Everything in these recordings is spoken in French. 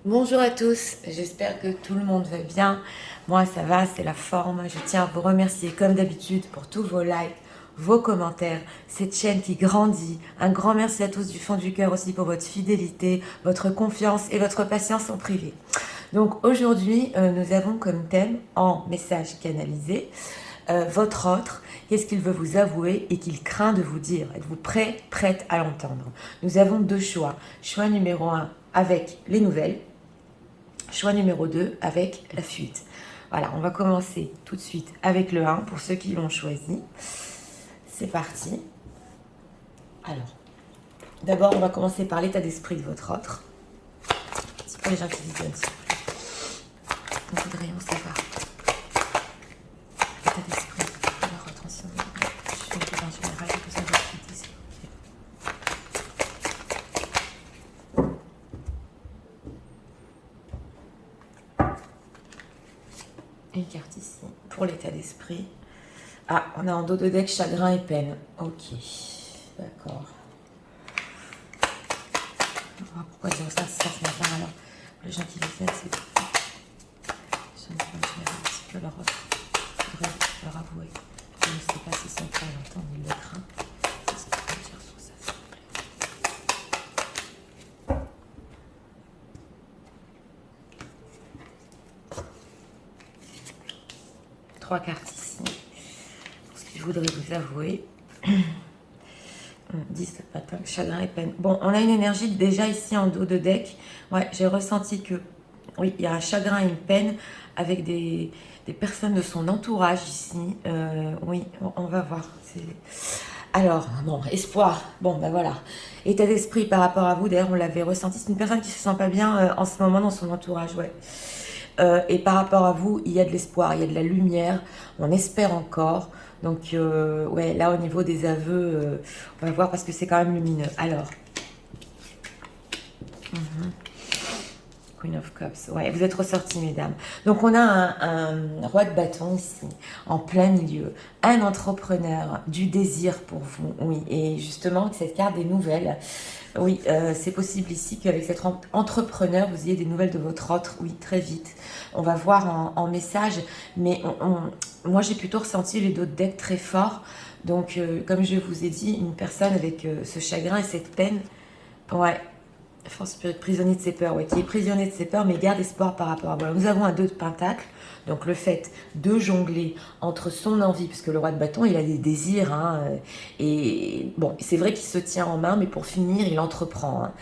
Bonjour à tous, j'espère que tout le monde va bien. Moi ça va, c'est la forme. Je tiens à vous remercier comme d'habitude pour tous vos likes, vos commentaires, cette chaîne qui grandit. Un grand merci à tous du fond du cœur aussi pour votre fidélité, votre confiance et votre patience en privé. Donc aujourd'hui, nous avons comme thème en message canalisé votre autre, qu'est-ce qu'il veut vous avouer et qu'il craint de vous dire. Êtes-vous prête à l'entendre? Nous avons deux choix. Choix numéro 1 avec les nouvelles. Choix numéro 2 avec la fuite. Voilà, on va commencer tout de suite avec le 1 pour ceux qui l'ont choisi. C'est parti. Alors, d'abord, on va commencer par l'état d'esprit de votre autre. C'est pour les gens qui visionnent, s'il vous plaît. Nous voudrions savoir l'état d'esprit de leur autre en ce moment. Je fais en général que ça va fuiter, s'il vous plaît. Une carte ici pour l'état d'esprit. Ah, on a en dos de deck chagrin et peine. Ok, d'accord. Pourquoi j'ai ça ce matin alors? Les gens qui viennent, c'est je ne sais pas, je un petit peu leur faudrait leur avouer. Je ne sais pas si son frère l'entend, il le craint. Qu'est-ce qu'il peut dire sur ça, s'il vous plaît? Trois cartes ici. Pour ce qu'il voudrait vous avouer. 10 de patin, chagrin et peine. Bon, on a une énergie déjà ici en dos de deck. Ouais, j'ai ressenti que, oui, il y a un chagrin et une peine avec des personnes de son entourage ici. Oui, on va voir. Alors, bon, espoir. Bon, ben voilà. État d'esprit par rapport à vous, d'ailleurs, on l'avait ressenti. C'est une personne qui se sent pas bien en ce moment dans son entourage, ouais. Et par rapport à vous, il y a de l'espoir, il y a de la lumière. On espère encore. Donc, ouais, là, au niveau des aveux, on va voir parce que c'est quand même lumineux. Alors, Queen of Cups. Ouais, vous êtes ressortis, mesdames. Donc, on a un roi de bâton ici, en plein milieu. Un entrepreneur, du désir pour vous. Oui, et justement, cette carte des nouvelles. Oui, c'est possible ici qu'avec cet entrepreneur, vous ayez des nouvelles de votre autre. Oui, très vite. On va voir en message, mais moi, j'ai plutôt ressenti les dos de deck très forts. Donc, comme je vous ai dit, une personne avec ce chagrin et cette peine, ouais, force spirit, prisonnier de ses peurs, ouais, qui est prisonnier de ses peurs, mais garde espoir par rapport à voilà. Nous avons un 2 de pentacle, donc le fait de jongler entre son envie, parce que le roi de bâton, il a des désirs, hein, et bon, c'est vrai qu'il se tient en main, mais pour finir, il entreprend, hein,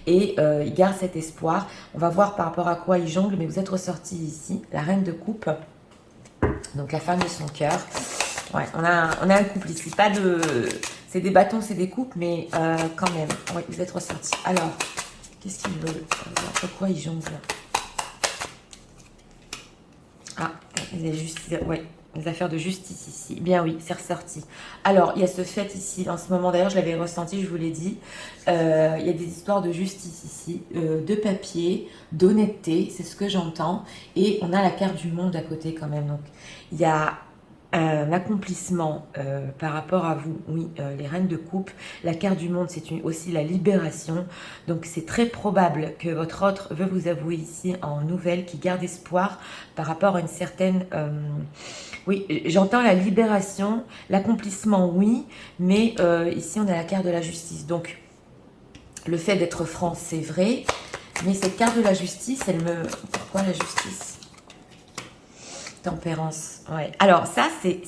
et il garde cet espoir. On va voir par rapport à quoi il jongle, mais vous êtes ressorti ici, la reine de coupe, donc la femme de son cœur. Ouais, on a un couple ici, pas de... C'est des bâtons, c'est des coupes, mais quand même, ouais, vous êtes ressorti. Alors, qu'est-ce qu'il veut? Pourquoi il jongle? Ah, il y a juste, ouais, les affaires de justice ici. Bien oui, c'est ressorti. Alors, il y a ce fait ici, en ce moment, d'ailleurs, je l'avais ressenti, je vous l'ai dit. Il y a des histoires de justice ici, de papier, d'honnêteté, c'est ce que j'entends. Et on a la carte du monde à côté quand même. Donc, il y a un accomplissement par rapport à vous, oui, les reines de coupe. La carte du monde, c'est aussi la libération. Donc c'est très probable que votre autre veut vous avouer ici en nouvelle, qui garde espoir par rapport à une certaine... oui, j'entends la libération, l'accomplissement, oui, mais ici on a la carte de la justice. Donc le fait d'être franc, c'est vrai, mais cette carte de la justice, elle me... Pourquoi la justice? Tempérance, ouais. Alors ça, c'est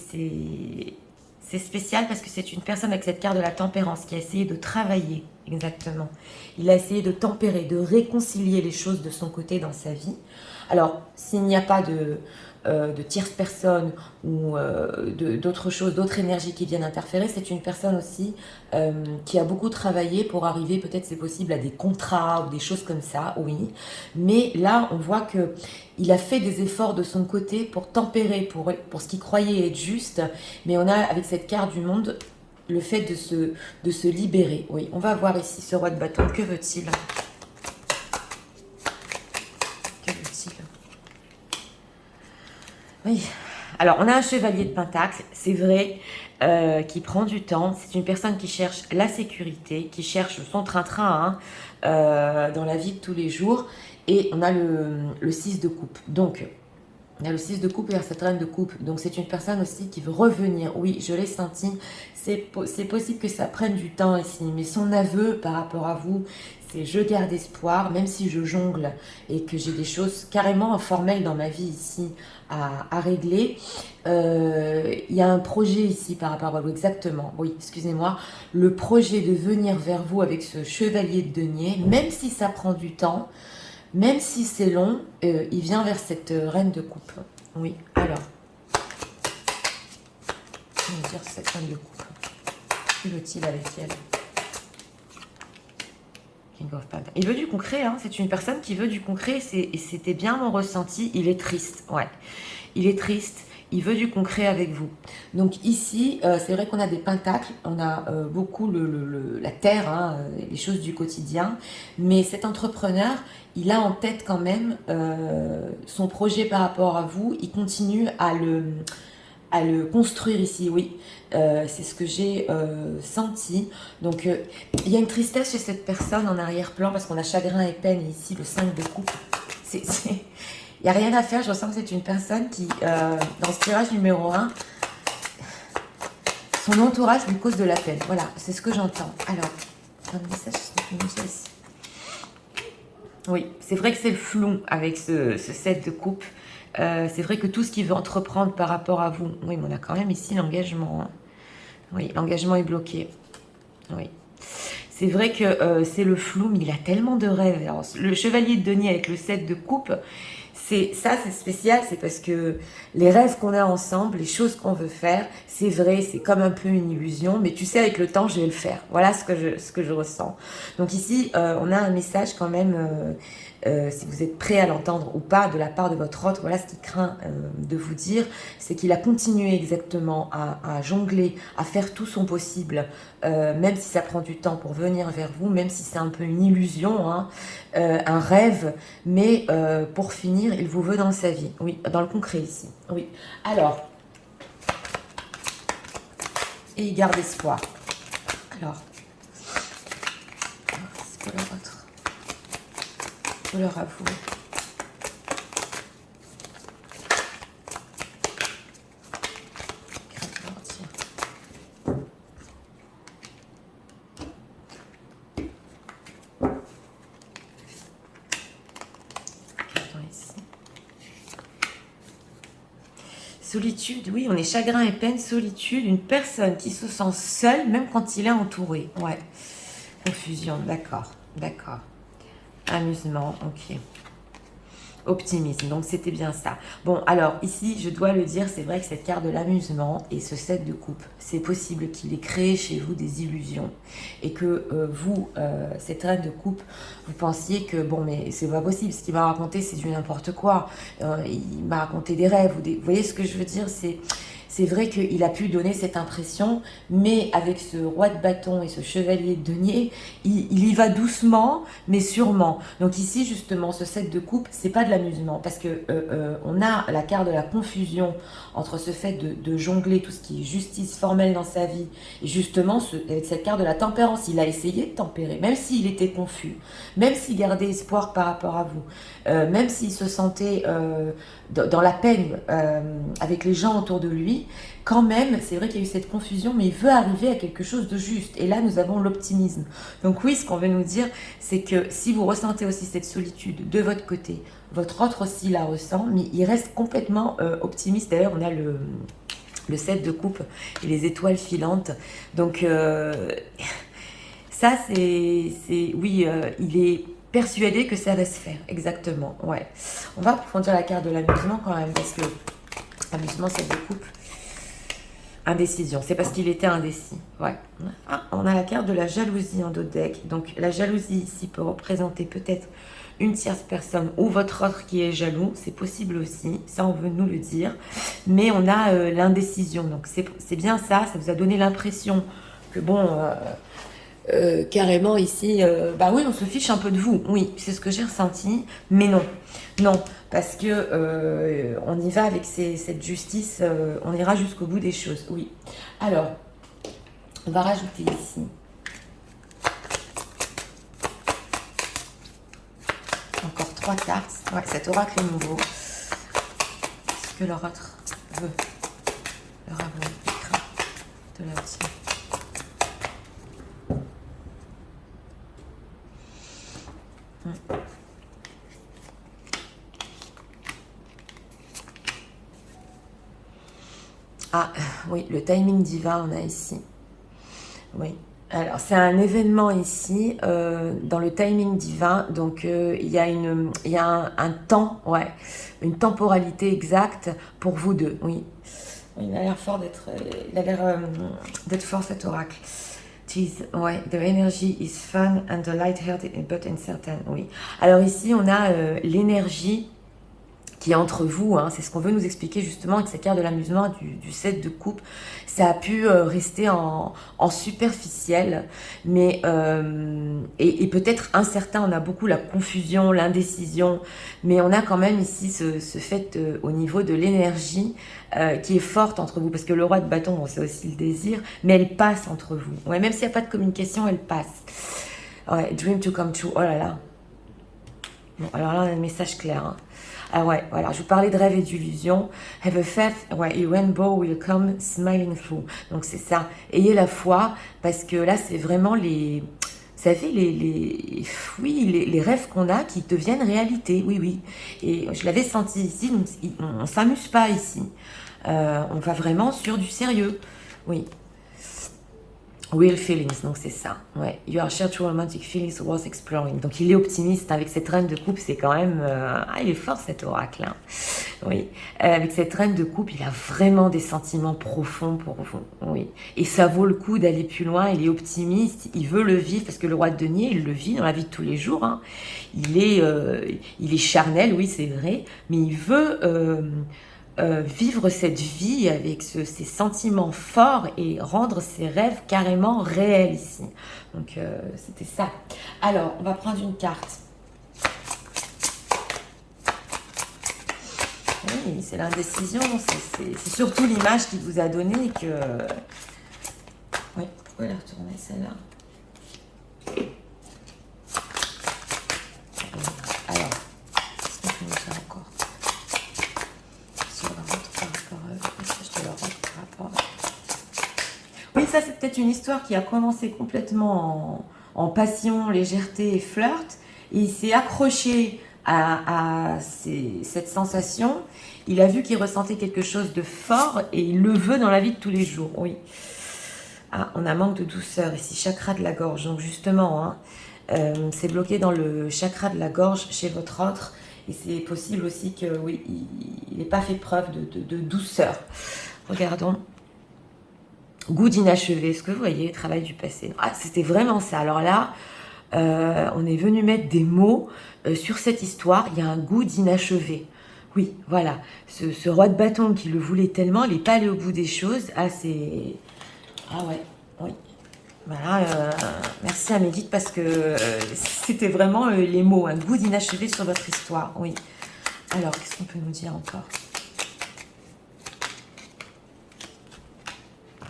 spécial parce que c'est une personne avec cette carte de la tempérance qui a essayé de travailler, exactement. Il a essayé de tempérer, de réconcilier les choses de son côté dans sa vie. Alors, s'il n'y a pas de tierce personne ou d'autres choses, d'autres énergies qui viennent interférer, c'est une personne aussi qui a beaucoup travaillé pour arriver, peut-être c'est possible, à des contrats ou des choses comme ça, oui. Mais là, on voit que il a fait des efforts de son côté pour tempérer, pour ce qu'il croyait être juste, mais on a, avec cette carte du monde, le fait de se libérer. Oui, on va voir ici ce roi de bâton. Que veut-il? Que veut-il? Oui, Alors, on a un chevalier de Pentacle, c'est vrai, qui prend du temps. C'est une personne qui cherche la sécurité, qui cherche son train-train, hein, dans la vie de tous les jours. Et on a le 6 de coupe. Donc, il y a le 6 de coupe et cette reine de coupe. Donc, c'est une personne aussi qui veut revenir. Oui, je l'ai senti. C'est possible que ça prenne du temps ici. Mais son aveu par rapport à vous, c'est je garde espoir, même si je jongle et que j'ai des choses carrément formelles dans ma vie ici à régler. Il y a un projet ici par rapport à vous, exactement. Oui, excusez-moi. Le projet de venir vers vous avec ce chevalier de denier, même si ça prend du temps, même si c'est long, il vient vers cette reine de coupe. Oui, alors. Je vais dire cette reine de coupe. Qui veut-il avec elle? King of Pentacles. Il veut du concret, hein. C'est une personne qui veut du concret. Et c'était bien mon ressenti. Il est triste, ouais. Il est triste. Il veut du concret avec vous. Donc ici, c'est vrai qu'on a des pentacles, on a beaucoup la terre, hein, les choses du quotidien. Mais cet entrepreneur, il a en tête quand même son projet par rapport à vous. Il continue à le construire ici, oui. C'est ce que j'ai senti. Donc, il y a une tristesse chez cette personne en arrière-plan parce qu'on a chagrin et peine. Et ici, le 5 de coupe. Il n'y a rien à faire. Je ressens que c'est une personne qui, dans ce tirage numéro 1, son entourage lui cause de la peine. Voilà, c'est ce que j'entends. Alors, un message, ici. Oui, c'est vrai que c'est le flou avec ce 7 de coupe. C'est vrai que tout ce qu'il veut entreprendre par rapport à vous, oui, mais on a quand même ici l'engagement. Hein. Oui, l'engagement est bloqué. Oui. C'est vrai que c'est le flou, mais il a tellement de rêves. Alors, le chevalier de denier avec le 7 de coupe, c'est spécial, c'est parce que les rêves qu'on a ensemble, les choses qu'on veut faire, c'est vrai, c'est comme un peu une illusion, mais tu sais, avec le temps, je vais le faire. Voilà ce que je ressens. Donc ici, on a un message quand même, si vous êtes prêt à l'entendre ou pas, de la part de votre hôte. Voilà ce qu'il craint de vous dire, c'est qu'il a continué exactement à jongler, à faire tout son possible, même si ça prend du temps pour venir vers vous, même si c'est un peu une illusion, hein, un rêve, mais pour finir, il vous veut dans sa vie. Oui, dans le concret ici. Oui. Alors, et il garde espoir. Alors, c'est quoi leur autre? Je leur avoue. Solitude, oui, on est chagrin et peine, solitude, une personne qui se sent seule, même quand il est entouré. Ouais. Confusion, d'accord, d'accord. Amusement, ok. Optimisme, donc c'était bien ça. Bon, alors ici, je dois le dire, c'est vrai que cette carte de l'amusement et ce 7 de coupe, c'est possible qu'il ait créé chez vous des illusions et que vous, cette reine de coupe, vous pensiez que, bon, mais c'est pas possible, ce qu'il m'a raconté, c'est du n'importe quoi. Il m'a raconté des rêves, vous voyez ce que je veux dire, c'est vrai qu'il a pu donner cette impression, mais avec ce roi de bâton et ce chevalier de denier, il y va doucement, mais sûrement. Donc ici, justement, ce 7 de coupe, c'est pas de l'amusement, parce que on a la carte de la confusion entre ce fait de jongler tout ce qui est justice formelle dans sa vie, et justement, avec cette carte de la tempérance, il a essayé de tempérer, même s'il était confus, même s'il gardait espoir par rapport à vous, même s'il se sentait dans la peine avec les gens autour de lui, quand même, c'est vrai qu'il y a eu cette confusion, mais il veut arriver à quelque chose de juste. Et là, nous avons l'optimisme. Donc oui, ce qu'on veut nous dire, c'est que si vous ressentez aussi cette solitude de votre côté, votre autre aussi la ressent, mais il reste complètement optimiste. D'ailleurs, on a le 7 de coupe et les étoiles filantes. Donc ça, oui, il est persuadé que ça va se faire, exactement. Ouais. On va approfondir la carte de l'amusement quand même, parce que l'amusement, 7 de coupe. Indécision, c'est parce qu'il était indécis. Ouais. Ah, on a la carte de la jalousie en dos de deck. Donc la jalousie ici peut représenter peut-être une tierce personne ou votre autre qui est jaloux. C'est possible aussi, ça on veut nous le dire. Mais on a l'indécision. Donc c'est bien ça, ça vous a donné l'impression que bon, carrément ici, bah oui, on se fiche un peu de vous. Oui, c'est ce que j'ai ressenti, mais non. Non, parce que on y va avec cette justice, on ira jusqu'au bout des choses. Oui. Alors, on va rajouter ici. Encore 3 cartes. Ouais, cet oracle est nouveau. Ce que leur autre veut. Leur avouer, les craintes de leur team. Ah, oui, le timing divin, on a ici. Oui. Alors, c'est un événement ici, dans le timing divin. Donc, il y a, un temps, ouais, une temporalité exacte pour vous deux. Oui. Il a l'air fort d'être, d'être fort cet oracle. Jeez, ouais, the energy is fun and the light-hearted but uncertain. Oui. Alors ici, on a l'énergie qui est entre vous, hein, c'est ce qu'on veut nous expliquer justement avec cette carte de l'amusement du 7 de coupe. Ça a pu rester en superficiel, mais et peut-être incertain. On a beaucoup la confusion, l'indécision, mais on a quand même ici ce fait au niveau de l'énergie qui est forte entre vous, parce que le roi de bâton, bon, c'est aussi le désir, mais elle passe entre vous. Ouais, même s'il n'y a pas de communication, elle passe. Ouais, dream to come true. Oh là là. Bon, alors là, on a un message clair. Hein. Ah ouais, voilà, je vous parlais de rêve et d'illusion. Have a faith, ouais, a rainbow will come smiling through. Donc c'est ça. Ayez la foi, parce que là, c'est vraiment les... Vous savez, les rêves qu'on a qui deviennent réalité. Oui, oui. Et je l'avais senti ici, donc on ne s'amuse pas ici. On va vraiment sur du sérieux. Oui. Real feelings, donc c'est ça. Ouais. Your shared true romantic feelings worth exploring. Donc il est optimiste avec cette reine de coupe, c'est quand même... Ah, il est fort cet oracle. Hein. Oui. Avec cette reine de coupe, il a vraiment des sentiments profonds pour vous. Oui. Et ça vaut le coup d'aller plus loin. Il est optimiste, il veut le vivre, parce que le roi de denier, il le vit dans la vie de tous les jours. Hein. Il est charnel, oui, c'est vrai, mais il veut... vivre cette vie avec ces sentiments forts et rendre ses rêves carrément réels ici. Donc c'était ça. Alors, on va prendre une carte. Oui, c'est l'indécision, c'est surtout l'image qu'il vous a donnée que... Oui, vous pouvez la retourner celle-là. Alors, qu'est-ce qu'on peut nous dire encore ? Oui, ça c'est peut-être une histoire qui a commencé complètement en passion, légèreté et flirt. Et il s'est accroché à cette sensation. Il a vu qu'il ressentait quelque chose de fort et il le veut dans la vie de tous les jours. Oui. Ah, on a manque de douceur ici, chakra de la gorge. Donc justement, hein, c'est bloqué dans le chakra de la gorge chez votre autre. Et c'est possible aussi que, oui, il n'ait pas fait preuve de douceur. Regardons. Goût d'inachevé. Est-ce que vous voyez, travail du passé? Ah, c'était vraiment ça. Alors là, on est venu mettre des mots sur cette histoire. Il y a un goût d'inachevé. Oui, voilà. Ce roi de bâton qui le voulait tellement, il n'est pas allé au bout des choses. Ah, c'est... Ah ouais, oui. Voilà, merci à Médite parce que c'était vraiment les mots, un goût d'inachevé sur votre histoire, oui. Alors, qu'est-ce qu'on peut nous dire encore?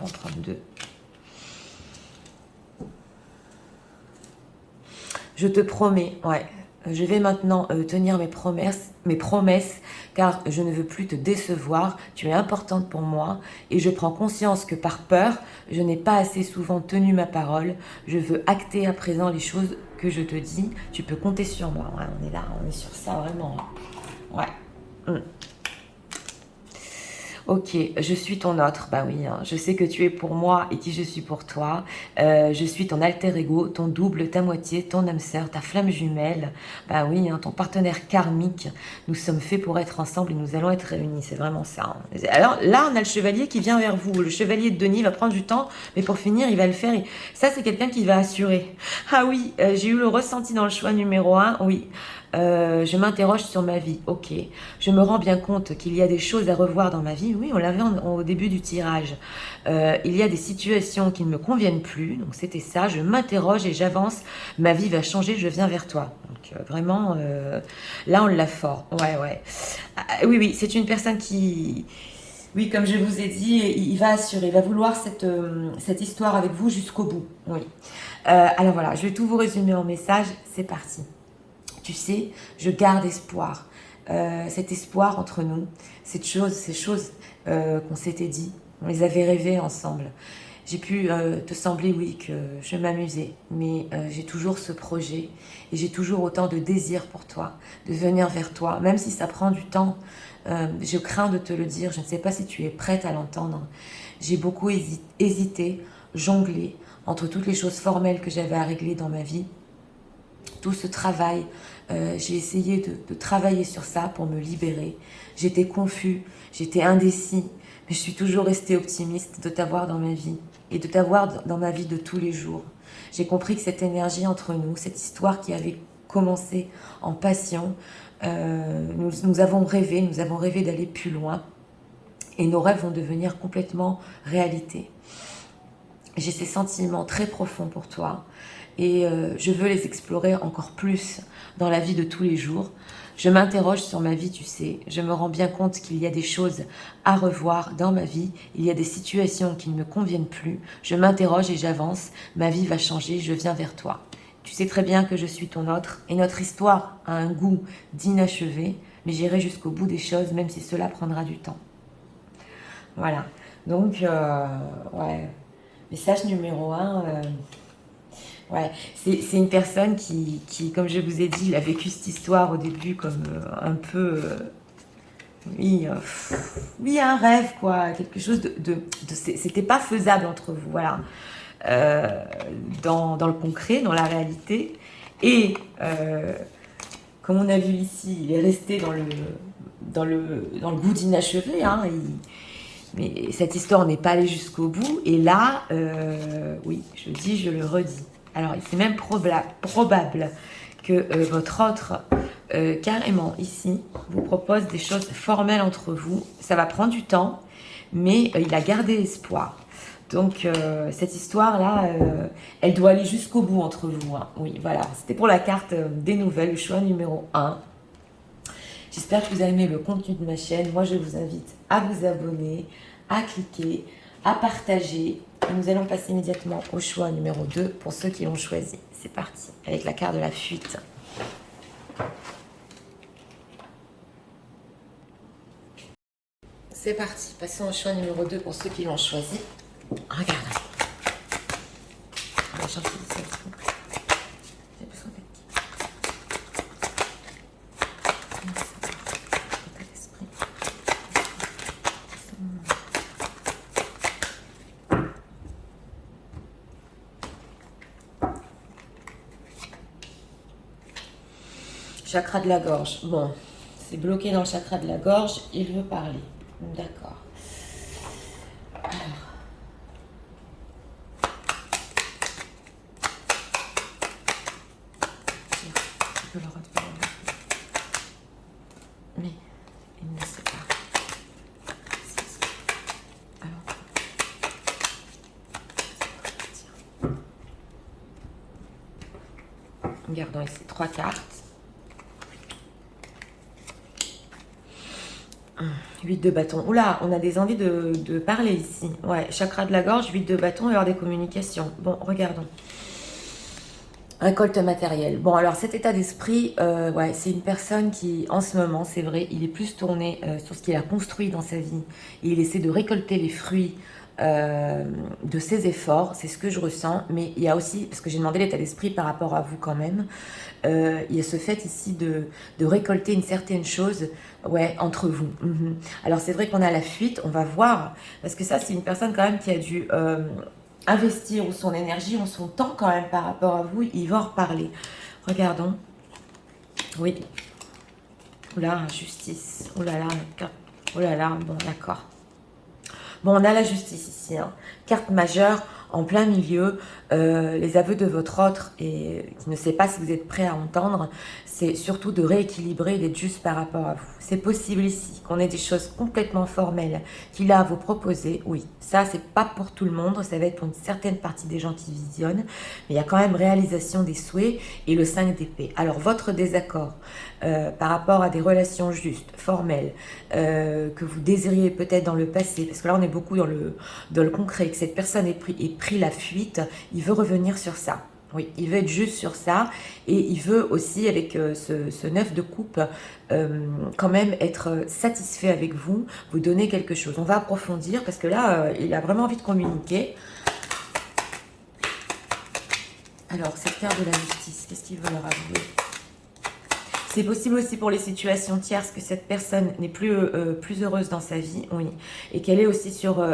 En 32. Je te promets, ouais, je vais maintenant tenir mes promesses, car je ne veux plus te décevoir, tu es importante pour moi, et je prends conscience que par peur, je n'ai pas assez souvent tenu ma parole, je veux acter à présent les choses que je te dis, tu peux compter sur moi, ouais, on est là, on est sur ça vraiment, ouais. Ok, je suis ton autre, bah oui, hein. Je sais que tu es pour moi et qui je suis pour toi. Je suis ton alter ego, ton double, ta moitié, ton âme sœur, ta flamme jumelle. Bah oui, hein, ton partenaire karmique. Nous sommes faits pour être ensemble et nous allons être réunis, c'est vraiment ça. Hein. Alors là, on a le chevalier qui vient vers vous. Le chevalier de Denis va prendre du temps, mais pour finir, il va le faire. Ça, c'est quelqu'un qui va assurer. Ah oui, j'ai eu le ressenti dans le choix numéro 1, oui. Je m'interroge sur ma vie. Ok. Je me rends bien compte qu'il y a des choses à revoir dans ma vie. Oui, on l'avait au début du tirage. Il y a des situations qui ne me conviennent plus. Donc c'était ça. Je m'interroge et j'avance. Ma vie va changer. Je viens vers toi. Donc vraiment, là on l'a fort. Ouais, ouais. Ah, oui, oui, c'est une personne qui... Oui, comme je vous ai dit, il va assurer, il va vouloir cette histoire avec vous jusqu'au bout. Oui. Alors voilà, je vais tout vous résumer en message. C'est parti. Tu sais, je garde espoir. Cet espoir entre nous, ces choses qu'on s'était dit, on les avait rêvées ensemble. J'ai pu te sembler, oui, que je m'amusais, mais j'ai toujours ce projet et j'ai toujours autant de désir pour toi, de venir vers toi, même si ça prend du temps. Je crains de te le dire, je ne sais pas si tu es prête à l'entendre. J'ai beaucoup hésité, jonglé entre toutes les choses formelles que j'avais à régler dans ma vie, tout ce travail. J'ai essayé de travailler sur ça pour me libérer. J'étais confus, j'étais indécis, mais je suis toujours restée optimiste de t'avoir dans ma vie et de t'avoir dans ma vie de tous les jours. J'ai compris que cette énergie entre nous, cette histoire qui avait commencé en passion, nous avons rêvé d'aller plus loin et nos rêves vont devenir complètement réalité. J'ai ces sentiments très profonds pour toi et je veux les explorer encore plus dans la vie de tous les jours. Je m'interroge sur ma vie, tu sais. Je me rends bien compte qu'il y a des choses à revoir dans ma vie. Il y a des situations qui ne me conviennent plus. Je m'interroge et j'avance. Ma vie va changer, je viens vers toi. Tu sais très bien que je suis ton autre et notre histoire a un goût d'inachevé, mais j'irai jusqu'au bout des choses, même si cela prendra du temps. Voilà. Donc, ouais. Message numéro 1. Ouais, c'est une personne qui, comme je vous ai dit, il a vécu cette histoire au début comme un peu... oui, oui, un rêve, quoi. Quelque chose c'était pas faisable entre vous, voilà. Dans le concret, dans la réalité. Et, comme on a vu ici, il est resté dans le goût d'inachevé, hein, mais cette histoire n'est pas allée jusqu'au bout. Et là, oui, je dis, je le redis. Alors, c'est même probable que votre autre, carrément ici, vous propose des choses formelles entre vous. Ça va prendre du temps, mais il a gardé espoir. Donc, cette histoire-là, elle doit aller jusqu'au bout entre vous. Hein. Oui, voilà. C'était pour la carte des nouvelles, le choix numéro 1. J'espère que vous avez aimé le contenu de ma chaîne. Moi, je vous invite à vous abonner, à cliquer, à partager. Et nous allons passer immédiatement au choix numéro 2 pour ceux qui l'ont choisi. C'est parti, avec la carte de la fuite. C'est parti, passons au choix numéro 2 pour ceux qui l'ont choisi. Regardez. Chakra de la gorge. Bon, c'est bloqué dans le chakra de la gorge. Il veut parler. D'accord. Alors. Je peux le refaire. Mais il ne sait pas. Alors. Regardons ici 3 cartes. 8 de bâton. Oula, on a des envies de parler ici. Ouais, chakra de la gorge, 8 de bâton et avoir des communications. Bon, regardons. Récolte matérielle. Bon, alors cet état d'esprit, ouais, c'est une personne qui, en ce moment, c'est vrai, il est plus tourné sur ce qu'il a construit dans sa vie. Et il essaie de récolter les fruits de ses efforts. C'est ce que je ressens. Mais il y a aussi, parce que j'ai demandé l'état d'esprit par rapport à vous quand même, il y a ce fait ici de récolter une certaine chose, ouais, entre vous. Alors c'est vrai qu'on a la fuite, on va voir, parce que ça c'est une personne quand même qui a dû investir ou son énergie ou son temps quand même par rapport à vous, il va en reparler. Regardons. Oui. Oula, justice. Oh là là, oh là là, bon d'accord. Bon, on a la justice ici, hein. Carte majeure. en plein milieu, les aveux de votre autre, et qui ne sait pas si vous êtes prêt à entendre, c'est surtout de rééquilibrer, d'être juste par rapport à vous. C'est possible ici qu'on ait des choses complètement formelles qu'il a à vous proposer, oui. Ça, c'est pas pour tout le monde, ça va être pour une certaine partie des gens qui visionnent, mais il y a quand même réalisation des souhaits et le 5 d'épée. Alors, votre désaccord par rapport à des relations justes, formelles, que vous désiriez peut-être dans le passé, parce que là, on est beaucoup dans le concret, que cette personne ait pris la fuite, il veut revenir sur ça. Oui, il veut être juste sur ça et il veut aussi, avec ce 9 de coupe, quand même être satisfait avec vous, vous donner quelque chose. On va approfondir parce que là, il a vraiment envie de communiquer. Alors, cette carte de la justice, qu'est-ce qu'il veut leur avouer? C'est possible aussi pour les situations tierces que cette personne n'est plus heureuse dans sa vie, oui, et qu'elle est aussi sur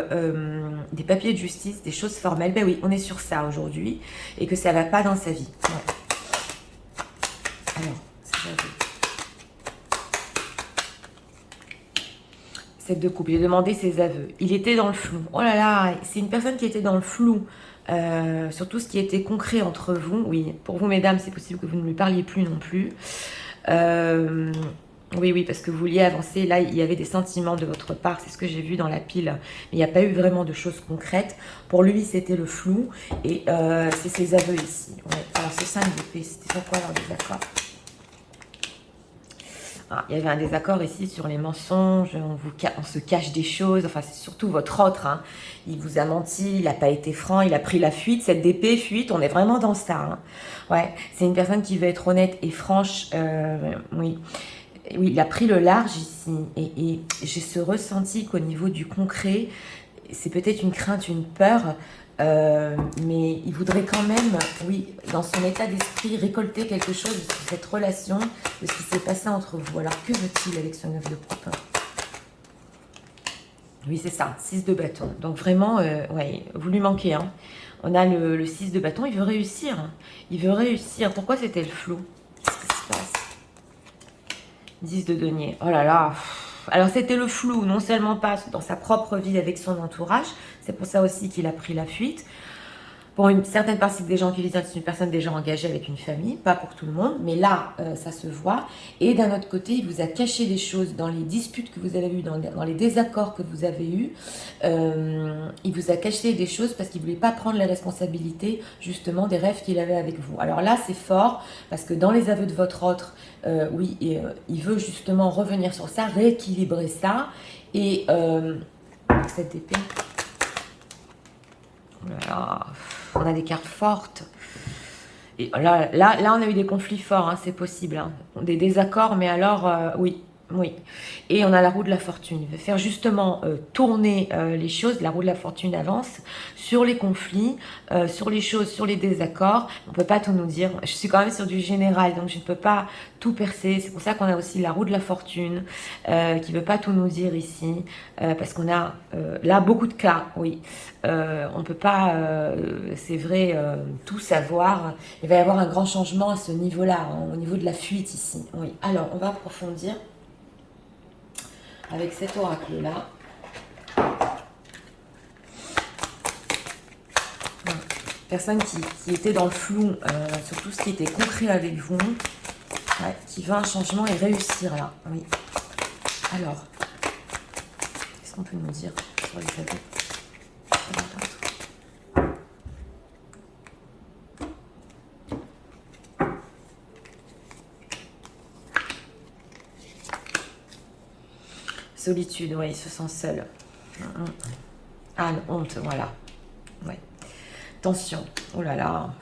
des papiers de justice, des choses formelles. Ben oui, on est sur ça aujourd'hui, et que ça ne va pas dans sa vie. Ouais. Alors, c'est ça. 7 de coupe, il a demandé ses aveux. Il était dans le flou. Oh là là, c'est une personne qui était dans le flou. Sur tout ce qui était concret entre vous. Oui, pour vous, mesdames, c'est possible que vous ne lui parliez plus non plus. Oui, parce que vous vouliez avancer. Là, il y avait des sentiments de votre part. C'est ce que j'ai vu dans la pile. Mais il n'y a pas eu vraiment de choses concrètes. Pour lui, c'était le flou. Et c'est ses aveux ici. Ouais. Alors, ce 5 d'épée, c'était sur quoi leur désaccord? Il y avait un désaccord ici sur les mensonges, on se cache des choses, enfin c'est surtout votre autre, hein. Il vous a menti, il n'a pas été franc, il a pris la fuite, cette d'épée, fuite, on est vraiment dans ça. Hein. Ouais, c'est une personne qui veut être honnête et franche, oui. Oui, il a pris le large ici, et j'ai ce ressenti qu'au niveau du concret, c'est peut-être une crainte, une peur, mais il voudrait quand même, oui, dans son état d'esprit, récolter quelque chose de cette relation, de ce qui s'est passé entre vous. Alors, que veut-il avec ce 9 de coupe? Oui, c'est ça, 6 de bâton. Donc vraiment, ouais, vous lui manquez. Hein. On a le 6 de bâton, il veut réussir. Hein. Il veut réussir. Pourquoi c'était le flou? Qu'est-ce qui se passe? 10 de denier. Oh là là. Alors c'était le flou, non seulement pas dans sa propre vie avec son entourage, c'est pour ça aussi qu'il a pris la fuite. Pour une certaine partie des gens qui visionnent, c'est une personne déjà engagée avec une famille, pas pour tout le monde, mais là, ça se voit. Et d'un autre côté, il vous a caché des choses dans les disputes que vous avez eues, dans les désaccords que vous avez eus. Il vous a caché des choses parce qu'il ne voulait pas prendre les responsabilités, justement, des rêves qu'il avait avec vous. Alors là, c'est fort, parce que dans les aveux de votre autre, oui, il veut justement revenir sur ça, rééquilibrer ça. Et cette épée... Oh là là, on a des cartes fortes. Et là, on a eu des conflits forts, hein, c'est possible. Hein. Des désaccords, mais alors, oui. Et on a la roue de la fortune. Il veut faire justement tourner les choses. La roue de la fortune avance sur les conflits, sur les choses, sur les désaccords. On ne peut pas tout nous dire. Je suis quand même sur du général, donc je ne peux pas tout percer. C'est pour ça qu'on a aussi la roue de la fortune qui ne veut pas tout nous dire ici. Parce qu'on a là beaucoup de cas, oui. On ne peut pas, c'est vrai, tout savoir. Il va y avoir un grand changement à ce niveau-là, hein, au niveau de la fuite ici. Oui. Alors, on va approfondir avec cet oracle-là. Personne qui était dans le flou sur tout ce qui était concret avec vous, ouais, qui veut un changement et réussir là. Oui. Alors, qu'est-ce qu'on peut nous dire sur les aveux? Solitude, oui, il se sent seul. Ah, une honte, voilà. Ouais. Tension, oh là là.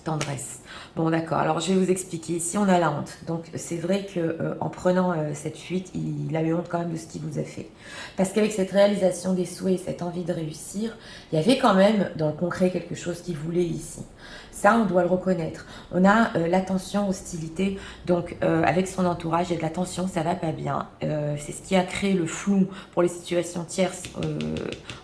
Tendresse. Bon, d'accord, alors je vais vous expliquer. Ici, on a la honte. Donc, c'est vrai qu'en prenant cette fuite, il a eu honte quand même de ce qu'il vous a fait. Parce qu'avec cette réalisation des souhaits, cette envie de réussir, il y avait quand même dans le concret quelque chose qu'il voulait ici. Ça, on doit le reconnaître. On a la tension, hostilité, donc avec son entourage, il y a de la tension, ça va pas bien. C'est ce qui a créé le flou pour les situations tierces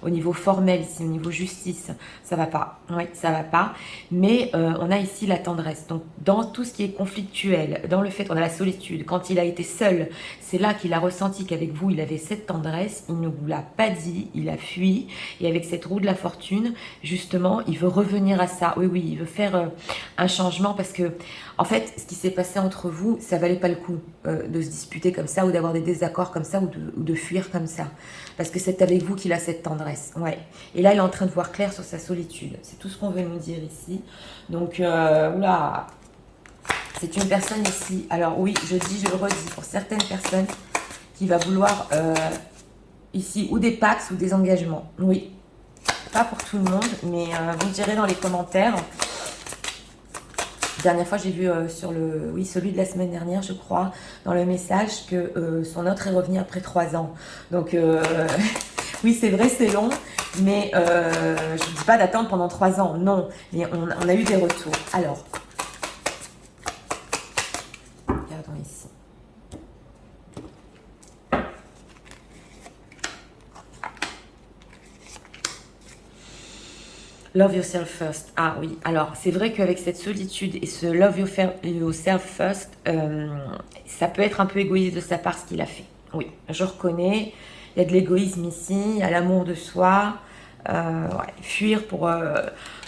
au niveau formel, ici, au niveau justice, ça va pas. Oui, ça va pas. Mais on a ici la tendresse. Donc, dans tout ce qui est conflictuel, dans le fait qu'on a la solitude, quand il a été seul, c'est là qu'il a ressenti qu'avec vous, il avait cette tendresse, il ne vous l'a pas dit, il a fui. Et avec cette roue de la fortune, justement, il veut revenir à ça. Oui, oui, il veut faire un changement parce que, en fait, ce qui s'est passé entre vous, ça valait pas le coup de se disputer comme ça ou d'avoir des désaccords comme ça ou de fuir comme ça. Parce que c'est avec vous qu'il a cette tendresse. Ouais. Et là, il est en train de voir clair sur sa solitude. C'est tout ce qu'on veut nous dire ici. Donc, oula, c'est une personne ici. Alors oui, je le redis, pour certaines personnes qui va vouloir ici ou des pax ou des engagements. Oui. Pas pour tout le monde, mais vous me direz dans les commentaires. Dernière fois, j'ai vu sur le... Oui, celui de la semaine dernière, je crois, dans le message, que son autre est revenu après 3 ans. Donc, oui, c'est vrai, c'est long, mais je ne dis pas d'attendre pendant 3 ans, non. Mais on a eu des retours. Alors, regardons ici. Love yourself first. Ah oui, alors c'est vrai qu'avec cette solitude et ce love yourself first, ça peut être un peu égoïste de sa part ce qu'il a fait. Oui, je reconnais, il y a de l'égoïsme ici, il y a l'amour de soi, ouais, fuir pour...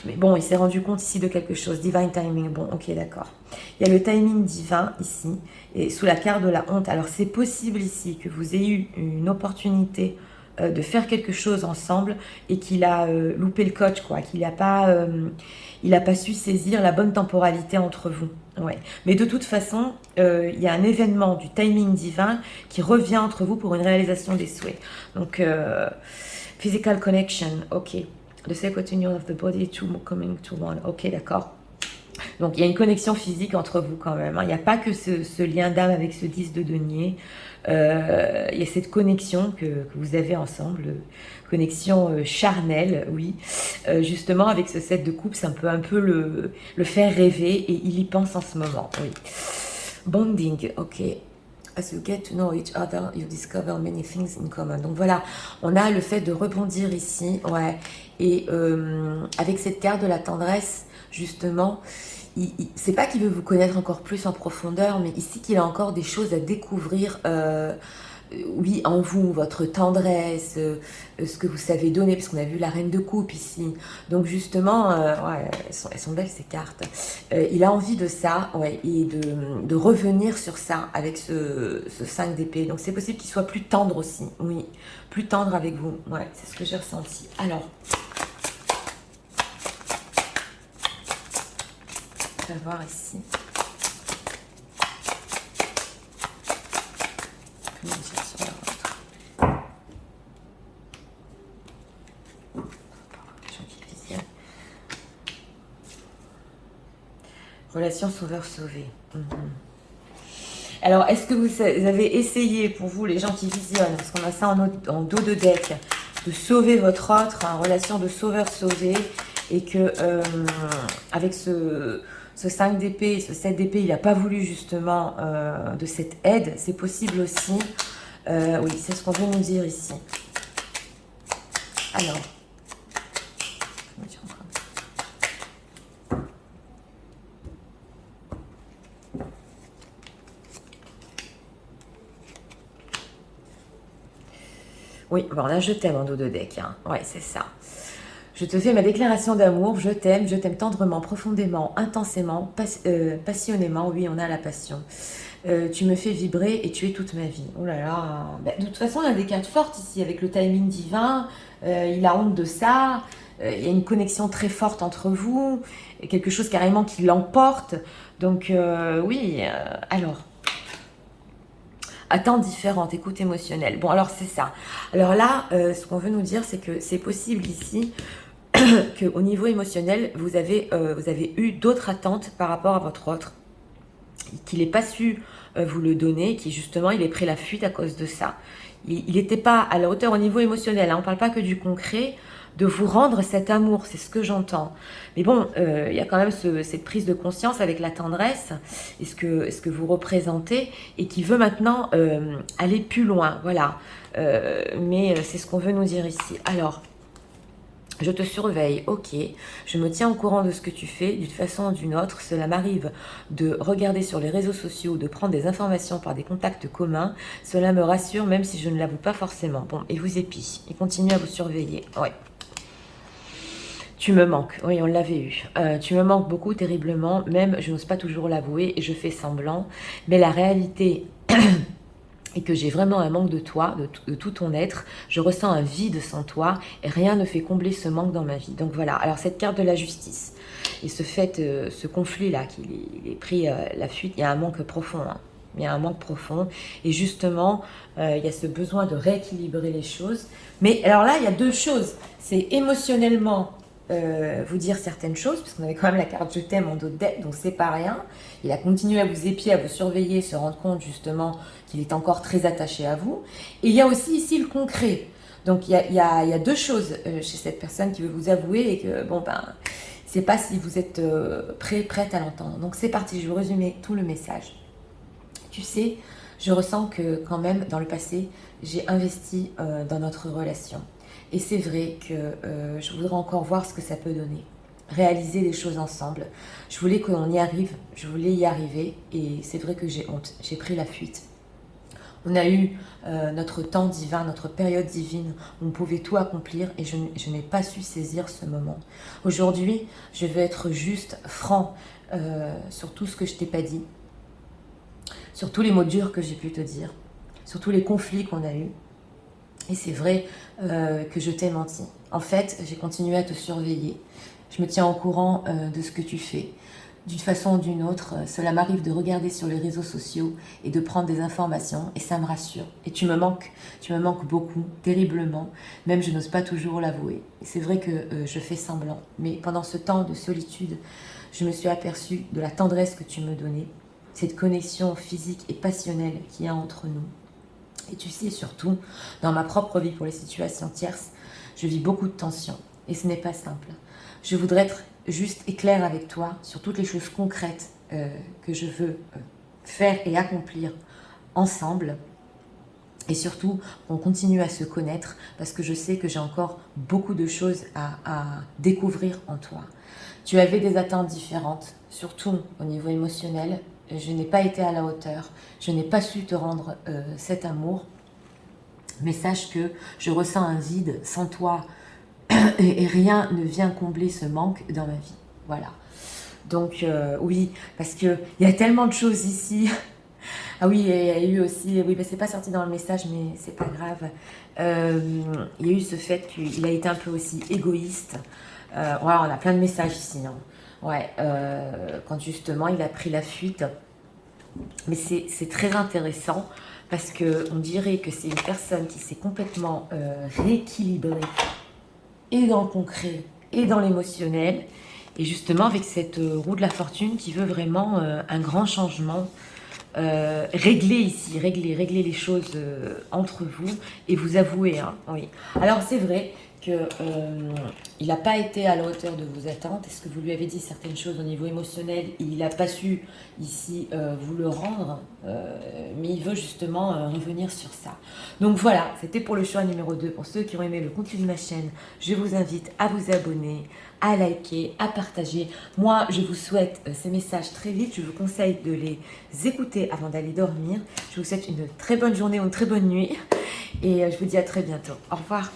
mais bon, il s'est rendu compte ici de quelque chose, divine timing, bon, ok, d'accord. Il y a le timing divin ici, et sous la carte de la honte. Alors c'est possible ici que vous ayez eu une opportunité de faire quelque chose ensemble et qu'il a loupé le coach, quoi, qu'il n'a pas, pas su saisir la bonne temporalité entre vous. Ouais. Mais de toute façon, il y a un événement du timing divin qui revient entre vous pour une réalisation des souhaits. Donc, physical connection, ok. The sacred union of the body two coming to one, ok, d'accord. Donc, il y a une connexion physique entre vous quand même. Hein. Il n'y a pas que ce lien d'âme avec ce 10 de denier. Il y a cette connexion que vous avez ensemble, connexion charnelle, oui. Justement, avec ce 7 de coupe, c'est un peu le faire rêver et il y pense en ce moment, oui. Bonding, ok. As you get to know each other, you discover many things in common. Donc voilà, on a le fait de rebondir ici, ouais. Et avec cette carte de la tendresse, justement, c'est pas qu'il veut vous connaître encore plus en profondeur, mais ici qu'il a encore des choses à découvrir, oui, en vous, votre tendresse, ce que vous savez donner, parce qu'on a vu la reine de coupe ici. Donc justement, ouais, elles sont belles ces cartes. Il a envie de ça, ouais, et de revenir sur ça avec ce 5 d'épée. Donc c'est possible qu'il soit plus tendre aussi, oui, plus tendre avec vous. Ouais, c'est ce que j'ai ressenti. Alors, on va voir ici. Comment dire sur la vôtre. Relation sauveur-sauvé. Alors, est-ce que vous avez essayé, pour vous, les gens qui visionnent, parce qu'on a ça en dos de deck, de sauver votre autre, hein, relation de sauveur-sauvé, et que avec ce 5 d'épée, ce 7 d'épée, il n'a pas voulu justement de cette aide, c'est possible aussi. Oui, c'est ce qu'on veut nous dire ici. Alors, oui, bon là je t'aime en dos de deck, hein. Ouais, c'est ça. Je te fais ma déclaration d'amour, je t'aime tendrement, profondément, intensément, passionnément, oui, on a la passion. Tu me fais vibrer et tu es toute ma vie. Oh là là, bah, de toute façon, il y a des cartes fortes ici, avec le timing divin, il a honte de ça, il y a une connexion très forte entre vous, quelque chose carrément qui l'emporte. Donc, oui, alors... Attente différente, écoute émotionnelle. Bon, alors c'est ça. Alors là, ce qu'on veut nous dire, c'est que c'est possible ici qu'au niveau émotionnel, vous avez eu d'autres attentes par rapport à votre autre, qu'il n'ait pas su vous le donner, qui justement, il ait pris la fuite à cause de ça. Il n'était pas à la hauteur au niveau émotionnel, hein, on ne parle pas que du concret, de vous rendre cet amour, c'est ce que j'entends. Mais bon, il y a quand même cette prise de conscience avec la tendresse et ce que vous représentez et qui veut maintenant aller plus loin, voilà. Mais c'est ce qu'on veut nous dire ici. Alors, je te surveille, ok, je me tiens au courant de ce que tu fais, d'une façon ou d'une autre, cela m'arrive de regarder sur les réseaux sociaux, de prendre des informations par des contacts communs, cela me rassure même si je ne l'avoue pas forcément. Bon, et vous épie, il continue à vous surveiller, ouais. Tu me manques, oui, on l'avait eu. Tu me manques beaucoup, terriblement, même je n'ose pas toujours l'avouer et je fais semblant, mais la réalité et que j'ai vraiment un manque de toi, de tout ton être, je ressens un vide sans toi et rien ne fait combler ce manque dans ma vie. Donc voilà, alors cette carte de la justice et ce conflit-là, qu'il est pris la fuite, il y a un manque profond, hein. Il y a un manque profond et justement, il y a ce besoin de rééquilibrer les choses. Mais alors là, il y a deux choses, c'est émotionnellement vous dire certaines choses, parce qu'on avait quand même la carte je t'aime en dos de dette, donc c'est pas rien. Il a continué à vous épier, à vous surveiller, se rendre compte justement qu'il est encore très attaché à vous. Et il y a aussi ici le concret. Donc il y a deux choses chez cette personne qui veut vous avouer et que bon ben c'est pas si vous êtes prête à l'entendre. Donc c'est parti, je vais vous résumer tout le message. Tu sais, je ressens que quand même dans le passé, j'ai investi dans notre relation. Et c'est vrai que je voudrais encore voir ce que ça peut donner. Réaliser les choses ensemble. Je voulais qu'on y arrive, je voulais y arriver et c'est vrai que j'ai honte, j'ai pris la fuite. On a eu notre temps divin, notre période divine où on pouvait tout accomplir et je n'ai pas su saisir ce moment. Aujourd'hui, je veux être juste, franc sur tout ce que je t'ai pas dit, sur tous les mots durs que j'ai pu te dire, sur tous les conflits qu'on a eus. Et c'est vrai que je t'ai menti. En fait, j'ai continué à te surveiller. Je me tiens au courant de ce que tu fais. D'une façon ou d'une autre, cela m'arrive de regarder sur les réseaux sociaux et de prendre des informations et ça me rassure. Et tu me manques beaucoup, terriblement. Même je n'ose pas toujours l'avouer. Et c'est vrai que je fais semblant. Mais pendant ce temps de solitude, je me suis aperçue de la tendresse que tu me donnais, cette connexion physique et passionnelle qu'il y a entre nous. Et tu sais, surtout, dans ma propre vie pour les situations tierces, je vis beaucoup de tensions. Et ce n'est pas simple. Je voudrais être juste et claire avec toi sur toutes les choses concrètes que je veux faire et accomplir ensemble. Et surtout, on continue à se connaître parce que je sais que j'ai encore beaucoup de choses à découvrir en toi. Tu avais des attentes différentes, surtout au niveau émotionnel. Je n'ai pas été à la hauteur, je n'ai pas su te rendre cet amour, mais sache que je ressens un vide sans toi et rien ne vient combler ce manque dans ma vie. Voilà. Donc oui, parce qu'il y a tellement de choses ici. Ah oui, il y a eu aussi, oui, c'est pas sorti dans le message, mais c'est pas grave. Il y a eu ce fait qu'il a été un peu aussi égoïste. Voilà, on a plein de messages ici, hein. Ouais, quand justement il a pris la fuite. Mais c'est très intéressant parce qu'on dirait que c'est une personne qui s'est complètement rééquilibrée et dans le concret et dans l'émotionnel. Et justement avec cette roue de la fortune qui veut vraiment un grand changement. Régler ici, régler les choses entre vous et vous avouer, hein, oui. Alors c'est vrai qu'il n'a pas été à la hauteur de vos attentes. Est-ce que vous lui avez dit certaines choses au niveau émotionnel? Il n'a pas su ici vous le rendre, mais il veut justement revenir sur ça. Donc voilà, c'était pour le choix numéro 2. Pour ceux qui ont aimé le contenu de ma chaîne, je vous invite à vous abonner, à liker, à partager. Moi, je vous souhaite ces messages très vite. Je vous conseille de les écouter avant d'aller dormir. Je vous souhaite une très bonne journée ou une très bonne nuit. Et je vous dis à très bientôt. Au revoir.